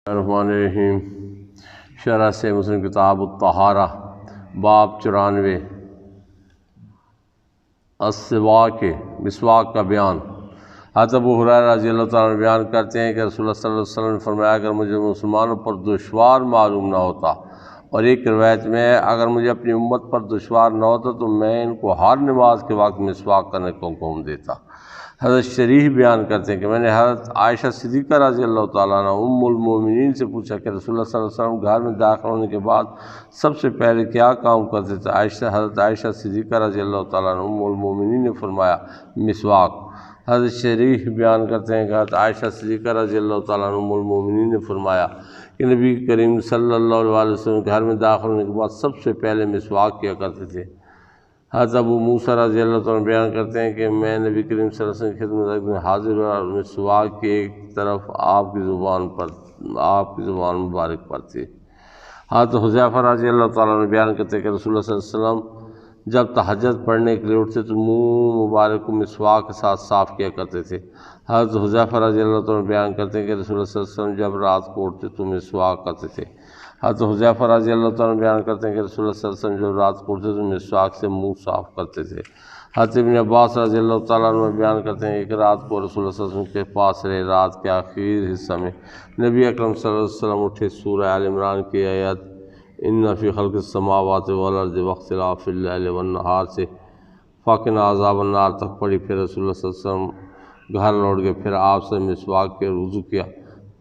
الرحمن الرحیم۔ شرح سے مسلم کتاب الطہارہ، باب 94، السواک، مسواک کا بیان۔ حضرت ابو ہریرہ رضی اللہ تعالیٰ عنہ بیان کرتے ہیں کہ رسول اللہ صلی اللہ علیہ وسلم نے فرمایا، اگر مجھے مسلمانوں پر دشوار معلوم نہ ہوتا، اور ایک روایت میں اگر مجھے اپنی امت پر دشوار نہ ہوتا تو میں ان کو ہر نماز کے وقت مسواک کرنے کو حکم دیتا۔ حضرت شریح بیان کرتے ہیں کہ میں نے حضرت عائشہ صدیقہ رضی اللہ تعالیٰ عنہ ام المومنین سے پوچھا کہ رسول اللہ صلی اللہ علیہ وسلم گھر میں داخل ہونے کے بعد سب سے پہلے کیا کام کرتے تھے؟ حضرت عائشہ صدیقہ رضی اللہ تعالیٰ عنہ ام المومنین نے فرمایا، مسواک۔ حضرت شریح بیان کرتے ہیں کہ حضرت عائشہ صدیقہ رضی اللہ تعالیٰ عنہ ام المومنین نے فرمایا کہ نبی کریم صلی اللہ علیہ وسلم گھر میں داخل ہونے کے بعد سب سے پہلے مسواک کیا کرتے تھے۔ حضرت ابو موسیٰ رضی اللہ تعالیٰ عنہ بیان کرتے ہیں کہ میں نبی کریم صلی اللہ علیہ وسلم کی خدمت میں حاضر ہوا اور مسواک کی ایک طرف آپ کی زبان مبارک پر تھی۔ حضرت حذیفہ رضی اللہ تعالیٰ عنہ بیان کرتے ہیں کہ رسول اللہ صلی اللہ علیہ وسلم جب تہجد پڑھنے کے لیے اٹھتے تو منہ مبارک کو مسواک کے ساتھ صاف کیا کرتے تھے۔ حضرت حذیفہ رضی اللہ تعالیٰ عنہ بیان کرتے ہیں کہ رسول اللہ صلی اللہ علیہ وسلم جب رات کو اٹھتے تو مسواک کرتے تھے۔ حضرت حذیفہ رضی اللہ تعالیٰ عنہ بیان کرتے ہیں کہ رسول اللہ صلی اللہ علیہ وسلم جب رات کو اٹھتے تو مسواک سے منہ صاف کرتے تھے۔ حضرت ابن عباس رضی اللہ تعالیٰ عنہ بیان کرتے ہیں کہ ایک رات کو رسول اللہ صلی اللہ علیہ وسلم کے پاس رہے، رات کے آخری حصہ میں نبی اکرم صلی اللہ علیہ وسلم اٹھے، سورہ آل عمران کی آیت ان فی خلق السماوات والارض واختلاف اللیل والنہار سے فقنا عذاب النار تک پڑھی۔ پھر رسول اللہ صلی اللہ علیہ وسلم گھر لوٹ گئے، پھر آپ سے مسواک کے وضو کیا،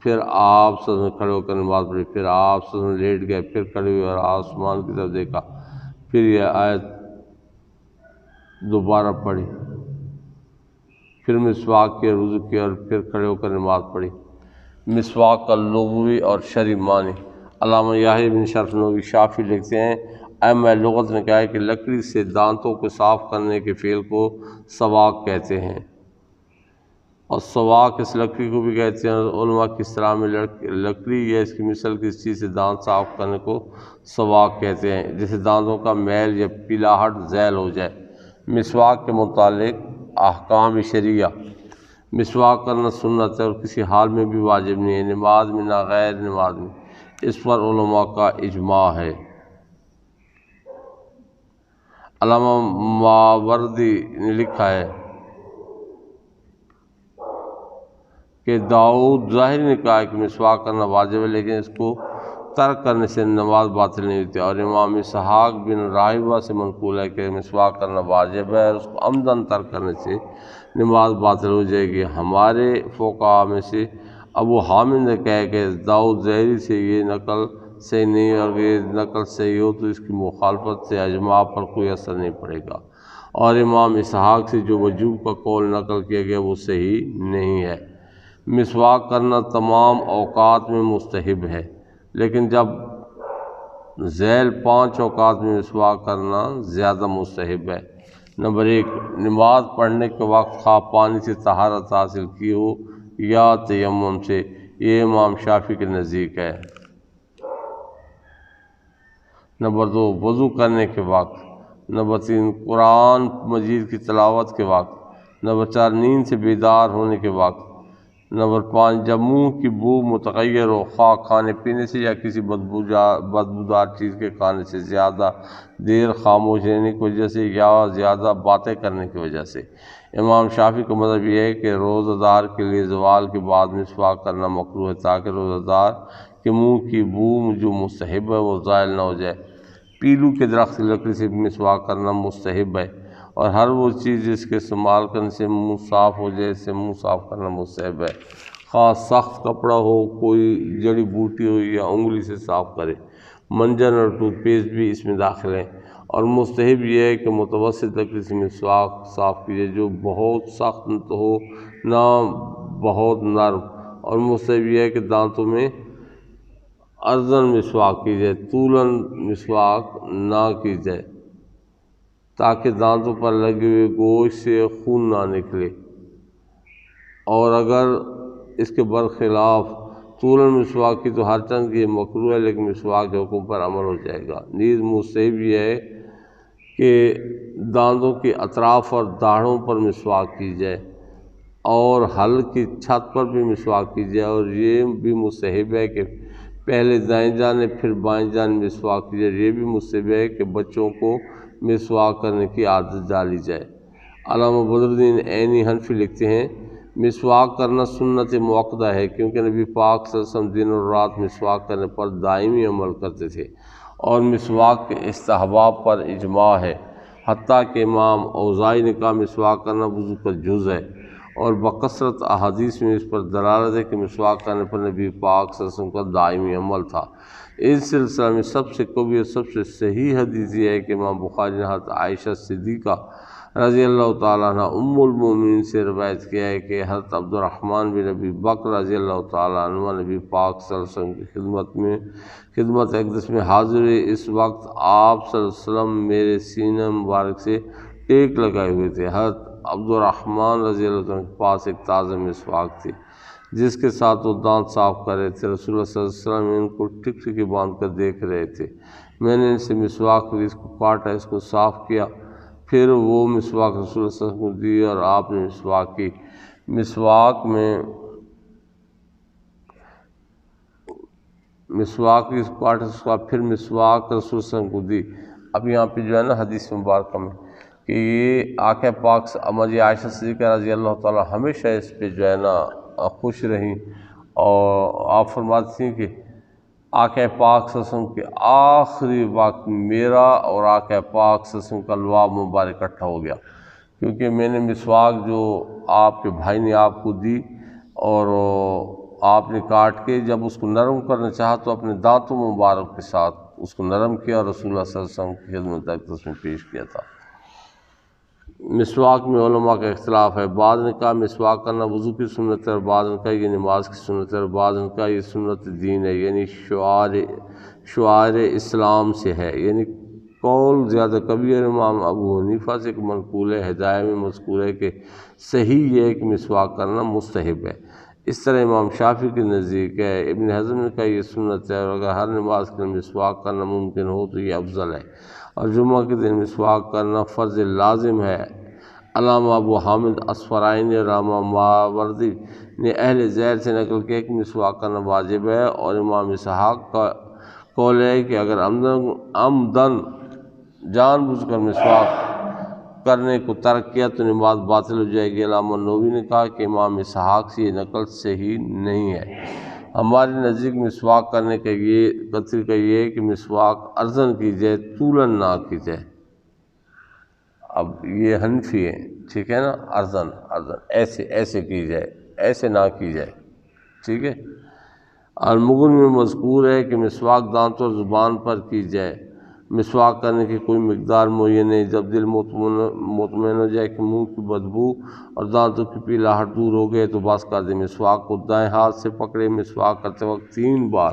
پھر آپ صلی اللہ علیہ وسلم کھڑے ہو کر نماز پڑھی، پھر آپ صلی اللہ علیہ وسلم لیٹ گئے، پھر کھڑے ہوئے اور آسمان کی طرف دیکھا، پھر یہ آیت دوبارہ پڑھی، پھر مسواک کے وضو کیا اور پھر کھڑے ہو کر نماز پڑھی۔ مسواک کا لغوی اور شرعی معنی۔ علامہ یحییٰ بن شرف نووی شافعی لکھتے ہیں، ائمہ لغت نے کہا ہے کہ لکڑی سے دانتوں کو صاف کرنے کے فعل کو سواک کہتے ہیں، اور سواک اس لکڑی کو بھی کہتے ہیں۔ علماء کی اصطلاح میں لکڑی یا اس کی مثل کسی چیز سے دانت صاف کرنے کو سواک کہتے ہیں، جسے دانتوں کا میل یا پیلاہٹ زائل ہو جائے۔ مسواک کے متعلق احکام شرعیہ۔ مسواک کرنا سنت ہے اور کسی حال میں بھی واجب نہیں ہے، نماز میں نہ غیر نماز میں، اس پر علماء کا اجماع ہے۔ علامہ ماوردی نے لکھا ہے کہ داؤد ظاہری نے کہا ہے کہ مسواک کرنا واجب ہے، لیکن اس کو ترک کرنے سے نماز باطل نہیں ہوتی، اور امام اسحاق بن راہویہ سے منقول ہے کہ مسواک کرنا واجب ہے اور اس کو عمداً ترک کرنے سے نماز باطل ہو جائے گی۔ ہمارے فقہاء میں سے ابو حامد نے کہا ہے کہ داؤد ظاہری سے یہ نقل صحیح نہیں، اور یہ نقل صحیح ہو تو اس کی مخالفت سے اجماع پر کوئی اثر نہیں پڑے گا، اور امام اسحاق سے جو وجوب کا قول نقل کیا گیا وہ صحیح نہیں ہے۔ مسواک کرنا تمام اوقات میں مستحب ہے، لیکن جب ذیل 5 اوقات میں مسواک کرنا زیادہ مستحب ہے۔ نمبر 1، نماز پڑھنے کے وقت خواہ پانی سے طہارت حاصل کی ہو یا تیمم سے، یہ امام شافعی کے نزدیک ہے۔ نمبر 2، وضو کرنے کے وقت۔ نمبر 3، قرآن مجید کی تلاوت کے وقت۔ نمبر 4، نیند سے بیدار ہونے کے وقت۔ نمبر 5، جب منہ کی بو متغیر ہو، خواہ کھانے پینے سے یا کسی بدبودار چیز کے کھانے سے، زیادہ دیر خاموش رہنے کی وجہ سے یا زیادہ باتیں کرنے کی وجہ سے۔ امام شافعی کا مذہب یہ ہے کہ روزہ دار کے لیے زوال کے بعد مسواک کرنا مکروہ ہے، تاکہ روزہ دار کے منہ کی بو جو مستحب ہے وہ زائل نہ ہو جائے۔ پیلو کے درخت کی لکڑی سے مسواک کرنا مستحب ہے، اور ہر وہ چیز جس کے استعمال کرنے سے منہ صاف ہو جائے، اس سے منہ صاف کرنا مستحب ہے، خاص سخت کپڑا ہو، کوئی جڑی بوٹی ہو یا انگلی سے صاف کرے۔ منجن اور ٹوتھ پیسٹ بھی اس میں داخل ہیں، اور مستحب یہ ہے کہ متوسط لکڑی سے مسواک صاف کیجیے، جو بہت سخت ہو نہ بہت نرم، اور مستحب یہ ہے کہ دانتوں میں ارزن مسواک کی جائے، طولاً مسواک نہ کی جائے، تاکہ دانتوں پر لگے ہوئے گوشت سے خون نہ نکلے، اور اگر اس کے برخلاف طولاً مسواک کی تو ہر چند کی مکروہ ہے، لیکن مسواک کے حکم پر عمل ہو جائے گا۔ نیز مستحب یہ ہے کہ دانتوں کے اطراف اور داڑھوں پر مسواک کی جائے، اور حل کی چھت پر بھی مسواک کیجیے، اور یہ بھی مستحب ہے کہ پہلے دائیں جانب پھر بائیں جانب مسواک کیجیے۔ یہ بھی مستحب ہے کہ بچوں کو مسواک کرنے کی عادت ڈالی جائے۔ علامہ بدر الدین عینی حنفی لکھتے ہیں مسواک کرنا سنت موقدہ ہے، کیونکہ نبی پاک صلی اللہ علیہ وسلم دن اور رات مسواک کرنے پر دائمی عمل کرتے تھے، اور مسواک کے استحباب پر اجماع ہے۔ حتیٰ کہ امام اوزاعی نے کہا مسواک کرنا وضو کا جز ہے، اور بکثرت احادیث میں اس پر دلالت ہے کہ مسواک کرنے پر نبی پاک صلی اللہ علیہ وسلم کا دائمی عمل تھا۔ اس سلسلہ میں سب سے قوی اور سب سے صحیح حدیث یہ ہے کہ امام بخاری نے حضرت عائشہ صدیقہ رضی اللہ تعالیٰ عنہ ام المومنین سے روایت کیا ہے کہ حضرت عبد الرحمن بن ابی بکر رضی اللہ تعالیٰ عنہ نبی پاک صلی اللہ علیہ وسلم کی خدمت اقدس میں حاضر ہوئے۔ اس وقت آپ صلی اللہ علیہ وسلم میرے سینہ مبارک سے ٹیک لگائے ہوئے تھے۔ حضرت عبد الرحمن رضی اللہ عنہ کے پاس ایک تازہ مسواک تھی جس کے ساتھ وہ دانت صاف کر رہے تھے۔ رسول اللہ صلی اللہ علیہ وسلم ان کو ٹک باندھ کر دیکھ رہے تھے۔ میں نے ان سے مسواک لی، اس کو کاٹا، اس کو صاف کیا، پھر وہ مسواک رسول اللہ صلی اللہ علیہ وسلم کو دی اور آپ نے مسواک کی۔ مسواک کی اس کو کاٹا، اس کا پھر مسواک رسول اللہ صلی اللہ علیہ وسلم کو دی۔ اب یہاں پہ جو ہے نا حدیث مبارکہ میں کہ یہ آقا پاک امجی عائشہ صدیقہ رضی اللہ تعالیٰ ہمیشہ اس پہ جو ہے نا خوش رہیں، اور آپ فرماتی تھیں کہ آقا پاک صلی اللہ علیہ وسلم کے آخری وقت میرا اور آقا پاک صلی اللہ علیہ وسلم کا لعاب مبارک اکٹھا ہو گیا، کیونکہ میں نے مسواک جو آپ کے بھائی نے آپ کو دی، اور آپ نے کاٹ کے جب اس کو نرم کرنا چاہا تو اپنے دانتوں مبارک کے ساتھ اس کو نرم کیا اور رسول اللہ صلی اللہ علیہ وسلم کی خدمت اقدس میں پیش کیا تھا۔ مسواک میں علماء کا اختلاف ہے، بعض نے کہا مسواک کرنا وضو کی سنت ہے، اور بعض نے کہا یہ نماز کی سنت ہے، اور بعض نے کہا یہ سنت دین ہے، یعنی شعائر اسلام سے ہے۔ یعنی قول زیادہ قوی ہے امام ابو حنیفہ سے منقول ہے، ہدایہ میں مذکور ہے کہ صحیح یہ ہے کہ مسواک کرنا مستحب ہے۔ اس طرح امام شافعی کے نزدیک ہے۔ ابن حزم نے کہا یہ سنت ہے، اور اگر ہر نماز کے لیے مسواک کرنا ممکن ہو تو یہ افضل ہے، اور جمعہ کے دن مسواک کرنا فرض لازم ہے۔ علامہ ابو حامد اصفرائینی اور علامہ ماوردی نے اہل زیر سے نقل کیا کہ مسواک کرنا واجب ہے، اور امام اسحاق کا قول ہے کہ اگر عمدن جان بوجھ کر مسواک کرنے کو ترک کیا تو نماز باطل ہو جائے گی۔ علامہ نووی نے کہا کہ امام اسحاق سے یہ نقل صحیح نہیں ہے۔ ہمارے نزدیک مسواک کرنے کا طریقہ یہ ہے کہ مسواک ارزن کی جائے، طولن نہ کی جائے۔ اب یہ حنفی ہے، ٹھیک ہے نا، ارزن ایسے کی جائے، ایسے نہ کی جائے، ٹھیک ہے۔ المغنی میں مذکور ہے کہ مسواک دانتوں اور زبان پر کی جائے۔ مسواک کرنے کی کوئی مقدار معین نہیں، جب دل مطمئن ہو جائے کہ منہ کی بدبو اور دانتوں کی پیلاہٹ دور ہو گئے تو بس کر دیں۔ مسواک کو دائیں ہاتھ سے پکڑے۔ مسواک کرتے وقت 3 بار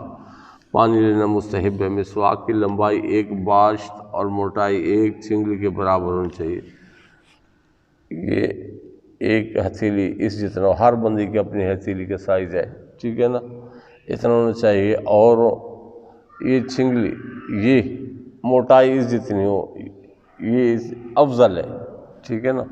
پانی لینا مستحب ہے۔ مسواک کی لمبائی 1 باشت اور موٹائی 1 چنگلی کے برابر ہونی چاہیے۔ یہ 1 ہتھیلی اس جتنا، ہر بندے کی اپنی ہتھیلی کا سائز ہے، ٹھیک ہے نا، اتنا ہونا چاہیے، اور یہ چنگلی یہ موٹائی اس جتنی ہو، یہ افضل ہے، ٹھیک ہے نا۔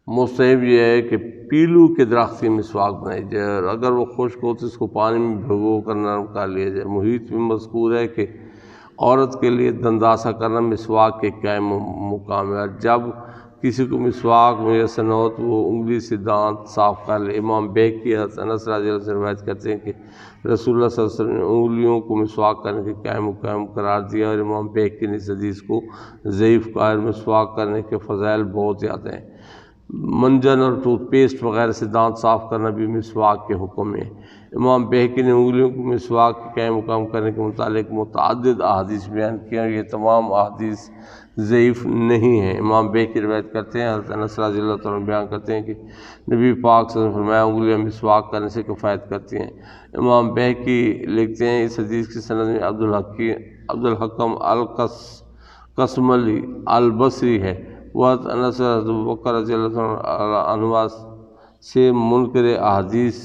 مستحب یہ ہے کہ پیلو کے درخت کی مسواک بنائی جائے، اور اگر وہ خشک ہو تو اس کو پانی میں بھگو کر نرم کر لیا جائے۔ محیط میں مذکور ہے کہ عورت کے لیے دنداسہ کرنا مسواک کے قائم مقام ہے، اور جب کسی کو مسواک میسر نہ ہو تو وہ انگلی سے دانت صاف کر لے۔ امام بیہقی حضرت انس رضی اللہ عنہ سے روایت کرتے ہیں کہ رسول اللہ صلی اللہ علیہ وسلم نے انگلیوں کو مسواک کرنے کے قائم مقام قرار دیا، اور امام بیہقی نے اس حدیث کو ضعیف قرار۔ مسواک کرنے کے فضائل بہت زیادہ ہیں۔ منجن اور ٹوتھ پیسٹ وغیرہ سے دانت صاف کرنا بھی مسواک کے حکم میں۔ امام بیہقی نے انگلیوں کو مسواک کے قائم مقام کرنے کے متعلق متعدد احادیث بیان کیا، اور یہ تمام احادیث ضعیف نہیں ہیں۔ امام بیہقی روایت کرتے ہیں، حضرت انس رضی اللہ عنہ بیان کرتے ہیں کہ نبی پاک صلی اللہ علیہ وسلم نے فرمایا انگلیاں مسواک کرنے سے کفایت کرتی ہیں۔ امام بیہقی لکھتے ہیں اس حدیث کی سند میں عبدالحکم القسملی البصری ہے، وہ حضرت انس بکر رضی اللہ عنہ سے منکر احادیث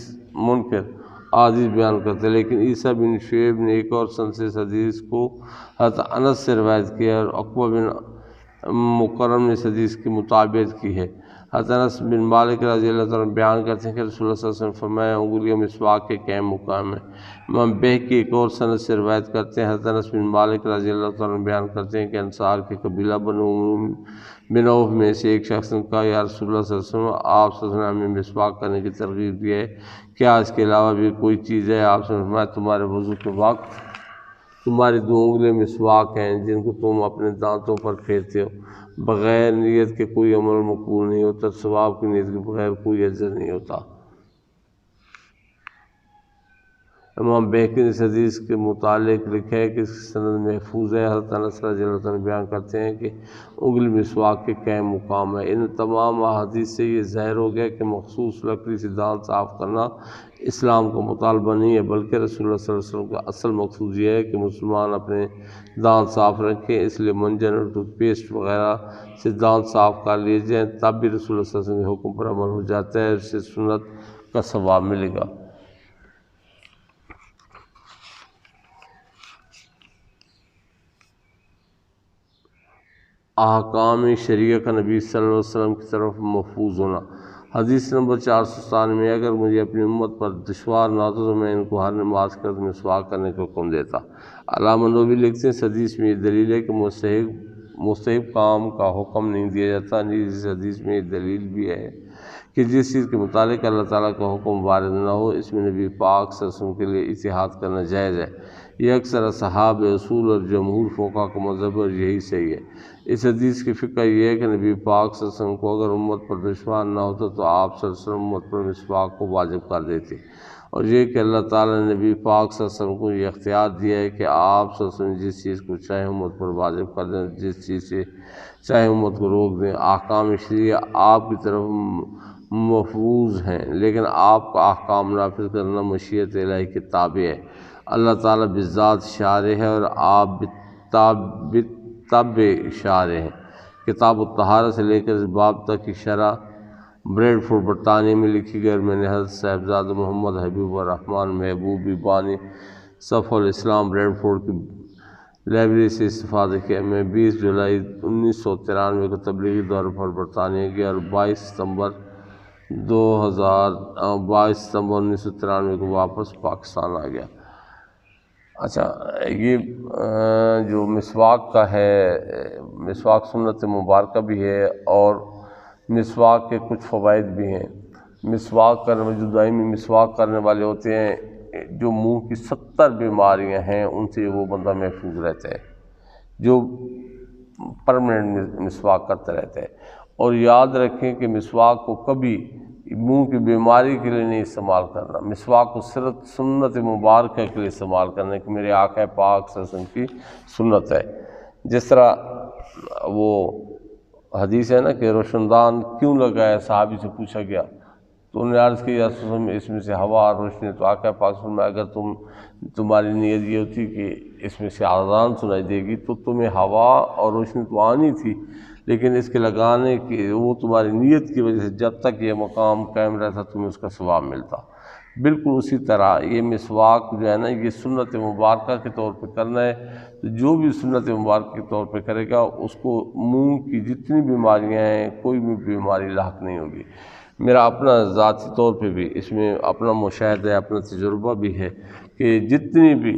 بیان کرتے ہیں، لیکن عیسیٰ بن شعیب نے ایک اور سند سے اس حدیث کو حضرت انس سے روایت کیا اور عقبہ بن مکرم نے اس حدیث کی مطابقت کی ہے۔ حضرت انس بن مالک رضی اللہ عنہ بیان کرتے ہیں کہ رسول اللہ صلی اللہ علیہ وسلم فرمایا انگلیوں مسواک کے قائم مقام ہے۔ امام بہقی ایک اور سند سے روایت کرتے ہیں، حضرت انس بن مالک رضی اللہ عنہ بیان کرتے ہیں کہ انصار کے قبیلہ بن عوف میں سے ایک شخص نے کہا یا رسول اللہ صلی اللہ علیہ وسلم آپ صلی اللہ علیہ وسلم نے مسواک کرنے کی ترغیب دی ہے، کیا اس کے علاوہ بھی کوئی چیز ہے؟ آپ سے فرمایا تمہارے وضو کے وقت تمہاری 2 انگلیاں مسواک ہیں جن کو تم اپنے دانتوں پر پھیرتے ہو، بغیر نیت کے کوئی عمل مقبول نہیں ہوتا، ثواب کی نیت کے بغیر کوئی اجر نہیں ہوتا۔ امام بہقی نے اس حدیث کے متعلق لکھا ہے کہ اس کی سند محفوظ ہے۔ حضرت انس رضی اللہ عنہ بیان کرتے ہیں کہ انگلی مسواک کے قائم مقام ہے۔ ان تمام احادیث سے یہ ظاہر ہو گیا کہ مخصوص لکڑی سے دانت صاف کرنا اسلام کا مطالبہ نہیں ہے، بلکہ رسول اللہ صلی اللہ علیہ وسلم کا اصل مقصود یہ ہے کہ مسلمان اپنے دانت صاف رکھیں، اس لیے منجن اور ٹوتھ پیسٹ وغیرہ سے دانت صاف کر لیے جائیں، تب بھی رسول اللہ صلی اللہ علیہ وسلم کے حکم پر عمل ہو جاتا ہے، اس سے سنت کا ثواب ملے گا۔ احکام شریعہ کا نبی صلی اللہ علیہ وسلم کی طرف محفوظ ہونا۔ حدیث نمبر 497 اگر مجھے اپنی امت پر دشوار نہ ہوتا تو میں ان کو ہر نماز کے وقت مسواک کرنے کا حکم دیتا۔ علامہ نووی لکھتے ہیں اس حدیث میں یہ دلیل ہے کہ مستحب کام کا حکم نہیں دیا جاتا، نیز اس حدیث میں یہ دلیل بھی ہے کہ جس چیز کے متعلق اللہ تعالیٰ کا حکم وارد نہ ہو اس میں نبی پاک صلی اللہ علیہ وسلم کے لیے اجتہاد کرنا جائز ہے۔ یہ اکثر اصحاب اصول اور جمہور فقہا کا مذہب اور یہی صحیح ہے۔ اس حدیث کی فقہ یہ ہے کہ نبی پاک صلی اللہ علیہ وسلم کو اگر امت پر دشوار نہ ہوتا تو آپ صلی اللہ علیہ وسلم امت پر مسواک کو واجب کر دیتے، اور یہ کہ اللہ تعالیٰ نے نبی پاک صلی اللہ علیہ وسلم کو یہ اختیار دیا ہے کہ آپ صلی اللہ علیہ وسلم جس چیز کو چاہے امت پر واجب کر دیں، جس چیز سے چاہے امت کو روک دیں۔ احکام شریعہ آپ کی طرف محفوظ ہیں، لیکن آپ کا احکام نافذ کرنا مشیت الہی کے تابع ہے۔ اللہ تعالیٰ بذات شارع ہے اور آپ بالتبع شارع ہیں۔ کتاب الطہارہ سے لے کر اس باب تک کی شرح بریڈ فورڈ برطانیہ میں لکھی گئی اور میں نے حضرت صاحبزادہ محمد حبیب الرحمن محبوبی بانی صف الاسلام بریڈ فورڈ کی لائبریری سے استفادہ کیا۔ میں 20 جولائی 1993 کو تبلیغی دورے پر برطانیہ گیا اور 22 ستمبر 1993 کو واپس پاکستان آ گیا۔ اچھا، یہ جو مسواک کا ہے، مسواک سنت مبارکہ بھی ہے اور مسواک کے کچھ فوائد بھی ہیں۔ مسواک کرنے جو دائمی مسواک کرنے والے ہوتے ہیں، جو منہ کی 70 بیماریاں ہیں ان سے وہ بندہ محفوظ رہتا ہے، جو پرماننٹ مسواک کرتا رہتا ہے۔ اور یاد رکھیں کہ مسواک کو کبھی منہ کی بیماری کے لیے نہیں استعمال کرنا، مسواک کو صرف سنت مبارکہ کے لیے استعمال کرنا کہ میرے آقا پاک صلی اللہ علیہ وسلم کی سنت ہے۔ جس طرح وہ حدیث ہے نا کہ روشندان کیوں لگایا، صحابی سے پوچھا گیا تو انہوں نے عرض کی یا رسول اللہ اس میں سے ہوا اور روشنی، تو آقا پاک صلی اللہ علیہ وسلم اگر تمہاری نیت یہ ہوتی کہ اس میں سے آذان سنائی دے گی تو تمہیں ہوا اور روشنی تو آنی تھی، لیکن اس کے لگانے کی وہ تمہاری نیت کی وجہ سے جب تک یہ مقام قائم رہتا تمہیں اس کا ثواب ملتا۔ بالکل اسی طرح یہ مسواک جو ہے نا یہ سنت مبارکہ کے طور پہ کرنا ہے، تو جو بھی سنت مبارکہ کے طور پہ کرے گا اس کو منہ کی جتنی بیماریاں ہیں کوئی بھی بیماری لاحق نہیں ہوگی۔ میرا اپنا ذاتی طور پہ بھی اس میں اپنا مشاہدہ ہے، اپنا تجربہ بھی ہے کہ جتنی بھی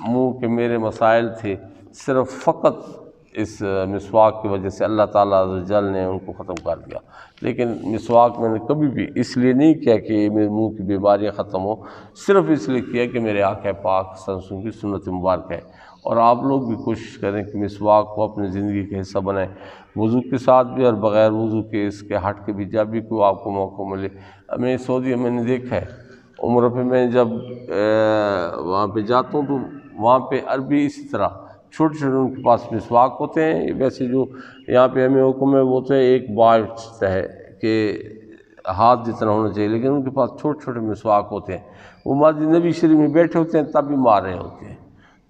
منہ کے میرے مسائل تھے صرف فقط اس مسواک کی وجہ سے اللہ تعالیٰ عز و جل نے ان کو ختم کر دیا۔ لیکن مسواک میں نے کبھی بھی اس لیے نہیں کیا کہ میرے منہ کی بیماریاں ختم ہو، صرف اس لیے کیا کہ میرے آقا پاک صلی اللہ علیہ وسلم کی سنت مبارک ہے۔ اور آپ لوگ بھی کوشش کریں کہ مسواک کو اپنی زندگی کا حصہ بنائیں، وضو کے ساتھ بھی اور بغیر وضو کے، اس کے ہٹ کے بھی، جب بھی کوئی آپ کو موقع ملے۔ میں سعودیہ میں نے دیکھا ہے، عمرہ پہ میں جب وہاں پہ جاتا ہوں تو وہاں پہ عربی اسی طرح چھوٹے چھوٹے ان کے پاس مسواک ہوتے ہیں، ویسے جو یہاں پہ ہمیں حکم ہے وہ تو ایک بالٹ ہے کہ ہاتھ جتنا ہونا چاہیے، لیکن ان کے پاس چھوٹے چھوٹے مسواک ہوتے ہیں، وہ مسجد نبی شریف میں بیٹھے ہوتے ہیں تب بھی مار رہے ہوتے ہیں۔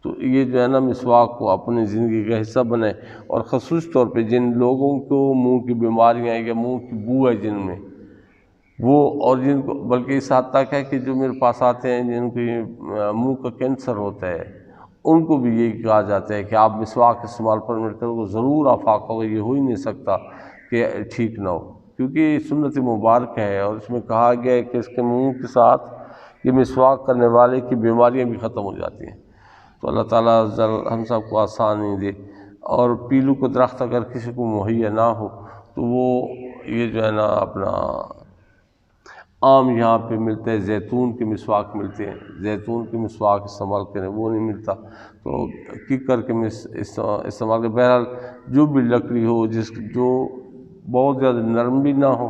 تو یہ جو ہے نا مسواک کو اپنی زندگی کا حصہ بنائیں، اور خصوص طور پہ جن لوگوں کو منہ کی بیماریاں یا منہ کی بو ہے جن میں، وہ اور جن کو بلکہ اس حد تک ہے کہ جو میرے پاس آتے ہیں جن کو منہ کا کینسر ہوتا ہے ان کو بھی یہی کہا جاتا ہے کہ آپ مسواک استعمال پر مل کر وہ ضرور آفاق ہوگا، یہ ہو ہی نہیں سکتا کہ ٹھیک نہ ہو، کیونکہ یہ سنت مبارک ہے اور اس میں کہا گیا ہے کہ اس کے منہ کے ساتھ یہ مسواک کرنے والے کی بیماریاں بھی ختم ہو جاتی ہیں۔ تو اللہ تعالیٰ ہم سب کو آسانی دے۔ اور پیلو کو درخت اگر کسی کو مہیا نہ ہو تو وہ یہ جو ہے نا اپنا عام یہاں پہ ملتے ہیں، زیتون کے مسواک ملتے ہیں، زیتون کے مسواک استعمال کریں، وہ نہیں ملتا تو کیکر کے استعمال کریں۔ بہرحال جو بھی لکڑی ہو جو بہت زیادہ نرم بھی نہ ہو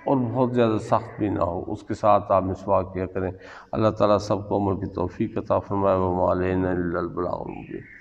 اور بہت زیادہ سخت بھی نہ ہو، اس کے ساتھ آپ مسواک کیا کریں۔ اللہ تعالیٰ سب کو عمل کی توفیق عطا فرمائے۔ وما علینا الا البلاغ المبین۔